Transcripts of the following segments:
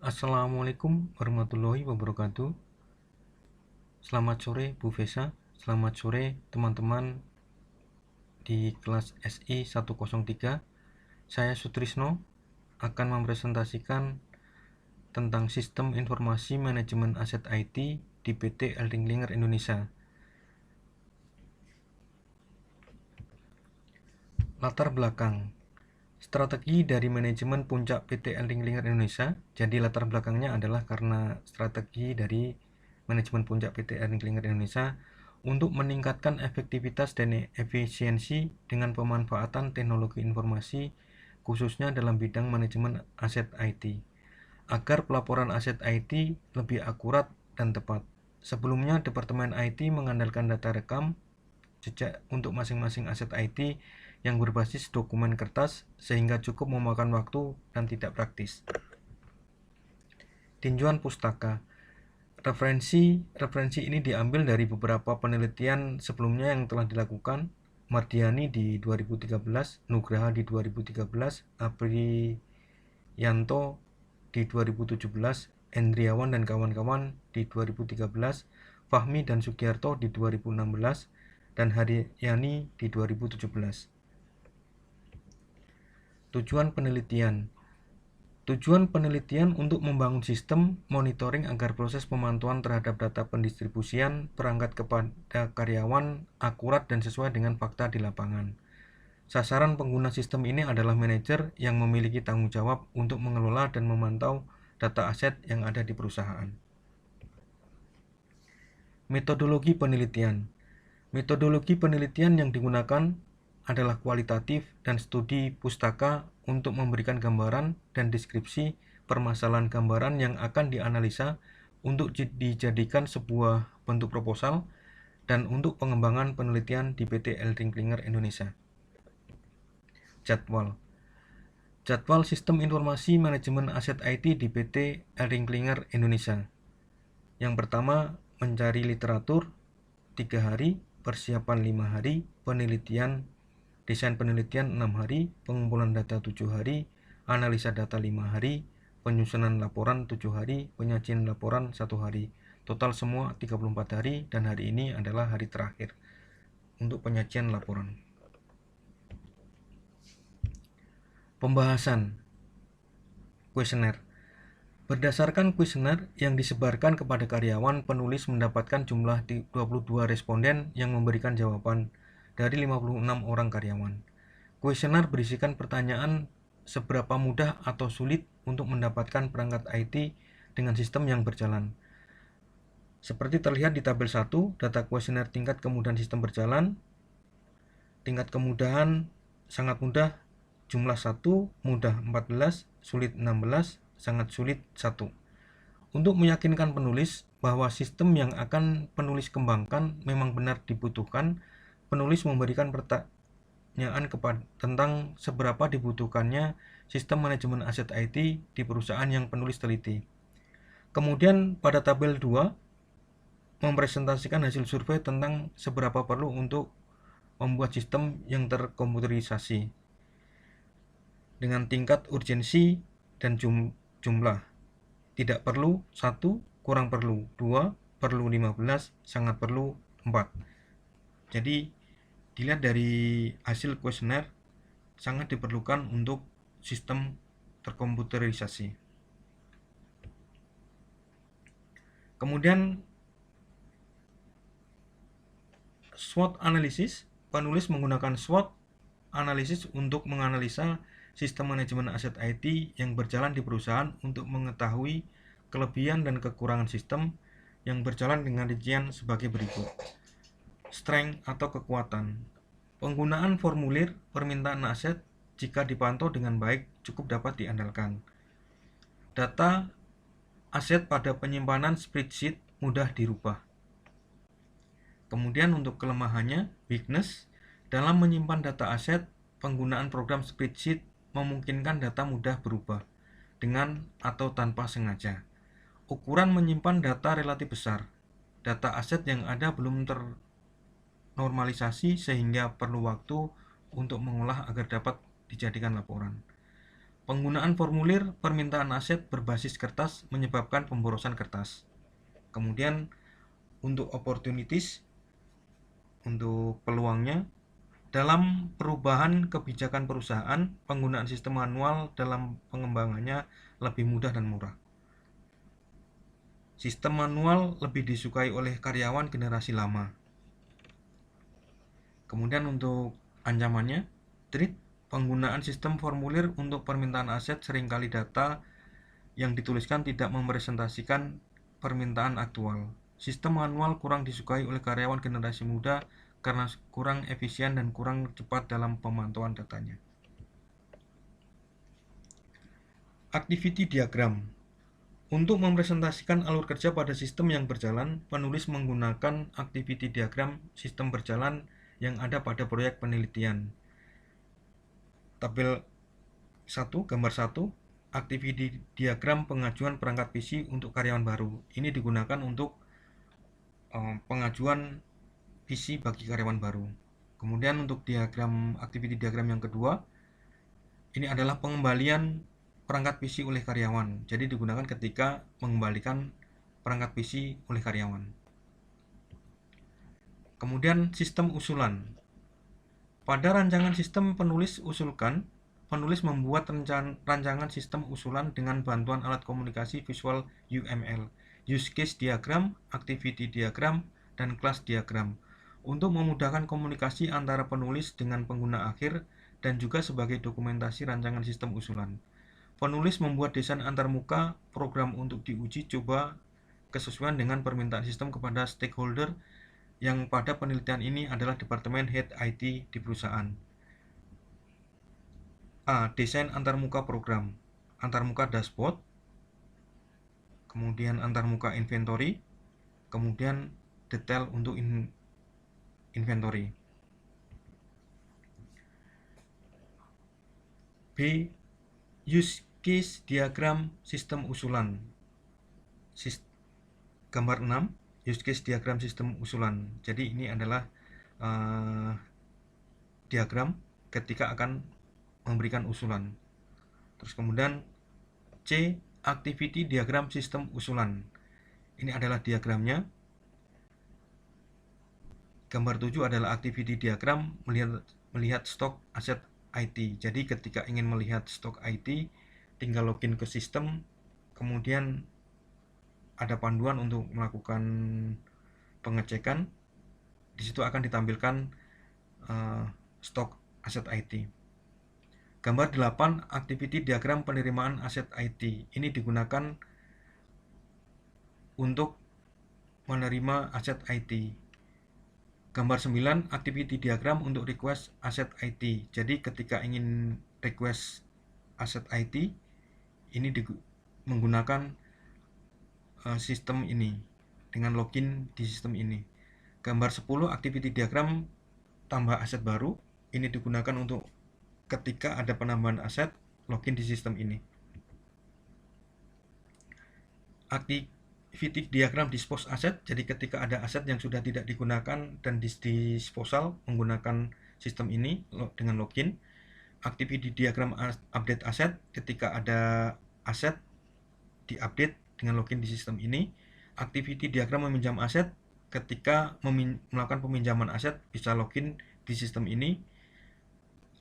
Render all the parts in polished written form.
Assalamualaikum warahmatullahi wabarakatuh. Selamat sore Bu Vesa, selamat sore teman-teman di kelas SI 103. Saya Sutrisno akan mempresentasikan tentang Sistem Informasi Manajemen Aset IT di PT ElringKlinger Indonesia. Latar belakang strategi dari manajemen puncak PT ElringKlinger Indonesia. Jadi latar belakangnya adalah karena strategi dari manajemen puncak PT ElringKlinger Indonesia untuk meningkatkan efektivitas dan efisiensi dengan pemanfaatan teknologi informasi khususnya dalam bidang manajemen aset IT agar pelaporan aset IT lebih akurat dan tepat. Sebelumnya Departemen IT mengandalkan data rekam jejak untuk masing-masing aset IT yang berbasis dokumen kertas sehingga cukup memakan waktu dan tidak praktis. Tinjauan pustaka. Referensi ini diambil dari beberapa penelitian sebelumnya yang telah dilakukan. Mardiani di 2013, Nugraha di 2013, Apriyanto di 2017, Endriawan dan kawan-kawan di 2013, Fahmi dan Sugiarto di 2016, dan Haryani di 2017. Tujuan penelitian. Tujuan penelitian untuk membangun sistem monitoring agar proses pemantauan terhadap data pendistribusian perangkat kepada karyawan akurat dan sesuai dengan fakta di lapangan. Sasaran pengguna sistem ini adalah manajer yang memiliki tanggung jawab untuk mengelola dan memantau data aset yang ada di perusahaan. Metodologi penelitian. Metodologi penelitian yang digunakan adalah kualitatif dan studi pustaka untuk memberikan gambaran dan deskripsi permasalahan gambaran yang akan dianalisa untuk dijadikan sebuah bentuk proposal dan untuk pengembangan penelitian di PT ElringKlinger Indonesia. Jadwal Sistem Informasi Manajemen Aset IT di PT ElringKlinger Indonesia. Yang pertama, mencari literatur 3 hari, persiapan 5 hari, desain penelitian 6 hari, pengumpulan data 7 hari, analisa data 5 hari, penyusunan laporan 7 hari, penyajian laporan 1 hari. Total semua 34 hari dan hari ini adalah hari terakhir untuk penyajian laporan. Pembahasan kuesioner. Berdasarkan kuesioner yang disebarkan kepada karyawan, penulis mendapatkan jumlah 22 responden yang memberikan jawaban dari 56 orang karyawan. Kuesioner berisikan pertanyaan seberapa mudah atau sulit untuk mendapatkan perangkat IT dengan sistem yang berjalan. Seperti terlihat di tabel 1, data kuesioner tingkat kemudahan sistem berjalan. Tingkat kemudahan sangat mudah, jumlah 1, mudah 14, sulit 16, sangat sulit 1. Untuk meyakinkan penulis bahwa sistem yang akan penulis kembangkan memang benar dibutuhkan, penulis memberikan pertanyaan tentang seberapa dibutuhkannya sistem manajemen aset IT di perusahaan yang penulis teliti. Kemudian pada tabel 2 mempresentasikan hasil survei tentang seberapa perlu untuk membuat sistem yang terkomputerisasi dengan tingkat urgensi dan jumlah. Tidak perlu 1, kurang perlu 2, perlu 15, sangat perlu 4. Jadi dilihat dari hasil kuesioner sangat diperlukan untuk sistem terkomputerisasi. Kemudian SWOT analisis. Penulis menggunakan SWOT analisis untuk menganalisa sistem manajemen aset IT yang berjalan di perusahaan untuk mengetahui kelebihan dan kekurangan sistem yang berjalan dengan rincian sebagai berikut. Strength atau kekuatan. Penggunaan formulir permintaan aset jika dipantau dengan baik cukup dapat diandalkan. Data aset pada penyimpanan spreadsheet mudah dirubah. Kemudian untuk kelemahannya, weakness, dalam menyimpan data aset, penggunaan program spreadsheet memungkinkan data mudah berubah dengan atau tanpa sengaja. Ukuran menyimpan data relatif besar. Data aset yang ada belum ternormalisasi sehingga perlu waktu untuk mengolah agar dapat dijadikan laporan. Penggunaan formulir permintaan aset berbasis kertas menyebabkan pemborosan kertas. Kemudian untuk opportunities, untuk peluangnya, dalam perubahan kebijakan perusahaan, penggunaan sistem manual dalam pengembangannya lebih mudah dan murah. Sistem manual lebih disukai oleh karyawan generasi lama. Kemudian untuk ancamannya, treat penggunaan sistem formulir untuk permintaan aset seringkali data yang dituliskan tidak merepresentasikan permintaan aktual. Sistem manual kurang disukai oleh karyawan generasi muda karena kurang efisien dan kurang cepat dalam pemantauan datanya. Activity diagram. Untuk merepresentasikan alur kerja pada sistem yang berjalan, penulis menggunakan activity diagram sistem berjalan yang ada pada proyek penelitian. Tabel 1, gambar 1, activity diagram pengajuan perangkat PC untuk karyawan baru. Ini digunakan untuk pengajuan PC bagi karyawan baru. Kemudian untuk diagram activity diagram yang kedua, ini adalah pengembalian perangkat PC oleh karyawan. Jadi digunakan ketika mengembalikan perangkat PC oleh karyawan. Kemudian sistem usulan. Pada rancangan sistem penulis usulkan, penulis membuat rancangan sistem usulan dengan bantuan alat komunikasi visual UML, use case diagram, activity diagram, dan class diagram untuk memudahkan komunikasi antara penulis dengan pengguna akhir dan juga sebagai dokumentasi rancangan sistem usulan. Penulis membuat desain antarmuka program untuk diuji coba kesesuaian dengan permintaan sistem kepada stakeholder yang pada penelitian ini adalah departemen head IT di perusahaan. A. Desain antarmuka program, antarmuka dashboard, kemudian antarmuka inventory, kemudian detail untuk inventory. B. Use case diagram sistem usulan. Gambar 6, use case diagram sistem usulan. Jadi ini adalah diagram ketika akan memberikan usulan. Terus kemudian C. Activity diagram sistem usulan. Ini adalah diagramnya. Gambar 7 adalah activity diagram melihat stok aset IT. Jadi ketika ingin melihat stok IT, tinggal login ke sistem, kemudian ada panduan untuk melakukan pengecekan. Di situ akan ditampilkan stok aset IT. Gambar 8, activity diagram penerimaan aset IT. Ini digunakan untuk menerima aset IT. Gambar 9, activity diagram untuk request aset IT. Jadi ketika ingin request aset IT, ini menggunakan sistem ini dengan login di sistem ini. Gambar 10, activity diagram tambah aset baru. Ini digunakan untuk ketika ada penambahan aset, login di sistem ini. Activity diagram dispose aset. Jadi ketika ada aset yang sudah tidak digunakan dan disposal menggunakan sistem ini dengan login. Activity diagram update aset. Ketika ada aset diupdate dengan login di sistem ini. Activity diagram meminjam aset. Ketika melakukan peminjaman aset bisa login di sistem ini.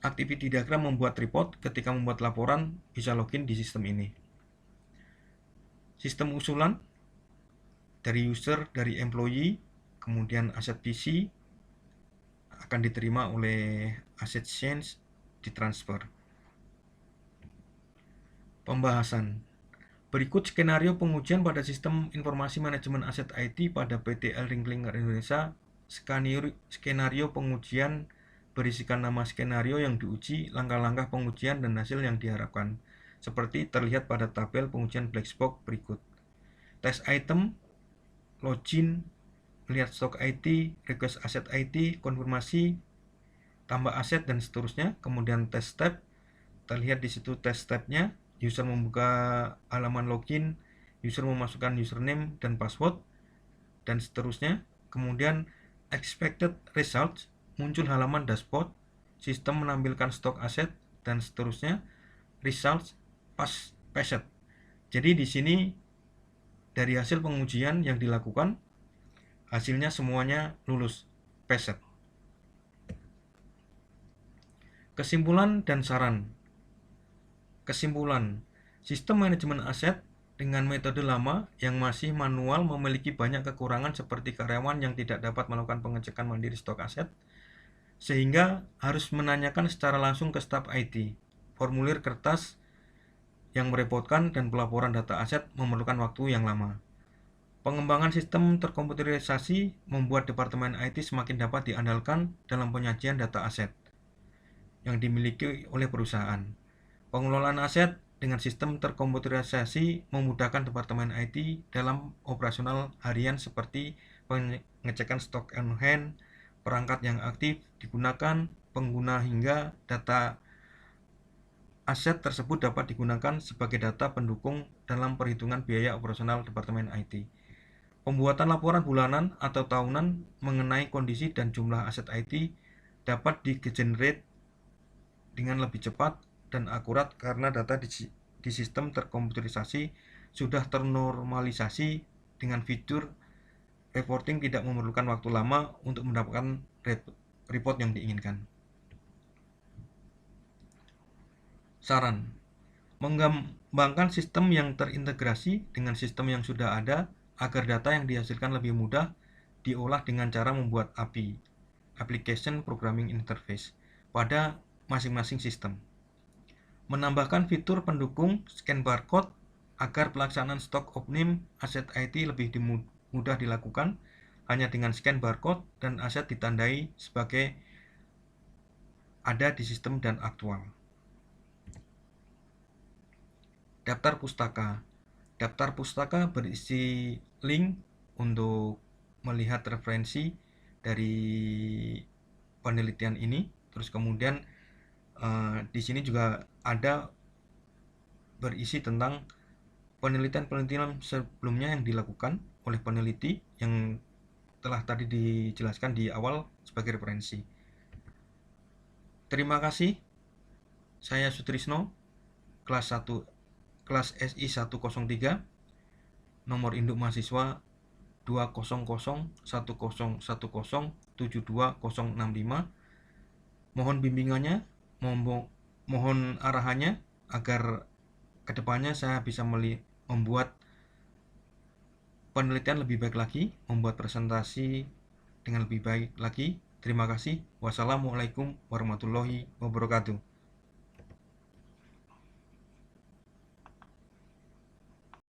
Activity diagram membuat report. Ketika membuat laporan bisa login di sistem ini. Sistem usulan dari user, dari employee, kemudian aset PC akan diterima oleh aset change ditransfer. Pembahasan. Berikut skenario pengujian pada sistem informasi manajemen aset IT pada PT ElringKlinger Indonesia. Skenario pengujian berisikan nama skenario yang diuji, langkah-langkah pengujian, dan hasil yang diharapkan. Seperti terlihat pada tabel pengujian black box berikut. Tes item, login, melihat stok IT, request aset IT, konfirmasi, tambah aset, dan seterusnya. Kemudian tes step, terlihat di situ tes stepnya. User membuka halaman login, user memasukkan username dan password, dan seterusnya. Kemudian expected results, muncul halaman dashboard, sistem menampilkan stok aset, dan seterusnya. Results, passed. Jadi di sini dari hasil pengujian yang dilakukan, hasilnya semuanya lulus, passed. Kesimpulan dan saran. Kesimpulan, sistem manajemen aset dengan metode lama yang masih manual memiliki banyak kekurangan seperti karyawan yang tidak dapat melakukan pengecekan mandiri stok aset, sehingga harus menanyakan secara langsung ke staf IT. Formulir kertas yang merepotkan dan pelaporan data aset memerlukan waktu yang lama. Pengembangan sistem terkomputerisasi membuat Departemen IT semakin dapat diandalkan dalam penyajian data aset yang dimiliki oleh perusahaan. Pengelolaan aset dengan sistem terkomputerisasi memudahkan Departemen IT dalam operasional harian seperti pengecekan stok on hand, perangkat yang aktif digunakan pengguna hingga data aset tersebut dapat digunakan sebagai data pendukung dalam perhitungan biaya operasional Departemen IT. Pembuatan laporan bulanan atau tahunan mengenai kondisi dan jumlah aset IT dapat di-generate dengan lebih cepat dan akurat karena data di sistem terkomputerisasi sudah ternormalisasi dengan fitur reporting tidak memerlukan waktu lama untuk mendapatkan report yang diinginkan. Saran, mengembangkan sistem yang terintegrasi dengan sistem yang sudah ada agar data yang dihasilkan lebih mudah diolah dengan cara membuat API, Application Programming Interface, pada masing-masing sistem. Menambahkan fitur pendukung scan barcode agar pelaksanaan stok opnim aset IT lebih mudah dilakukan hanya dengan scan barcode dan aset ditandai sebagai ada di sistem dan aktual. Daftar pustaka. Daftar pustaka berisi link untuk melihat referensi dari penelitian ini. Terus kemudian di sini juga ada berisi tentang penelitian-penelitian sebelumnya yang dilakukan oleh peneliti yang telah tadi dijelaskan di awal sebagai referensi. Terima kasih. Saya Sutrisno, kelas SI 103, nomor induk mahasiswa 20010107265. Mohon bimbingannya, mohon arahannya agar kedepannya saya bisa membuat penelitian lebih baik lagi, membuat presentasi dengan lebih baik lagi. Terima kasih. Wassalamualaikum warahmatullahi wabarakatuh.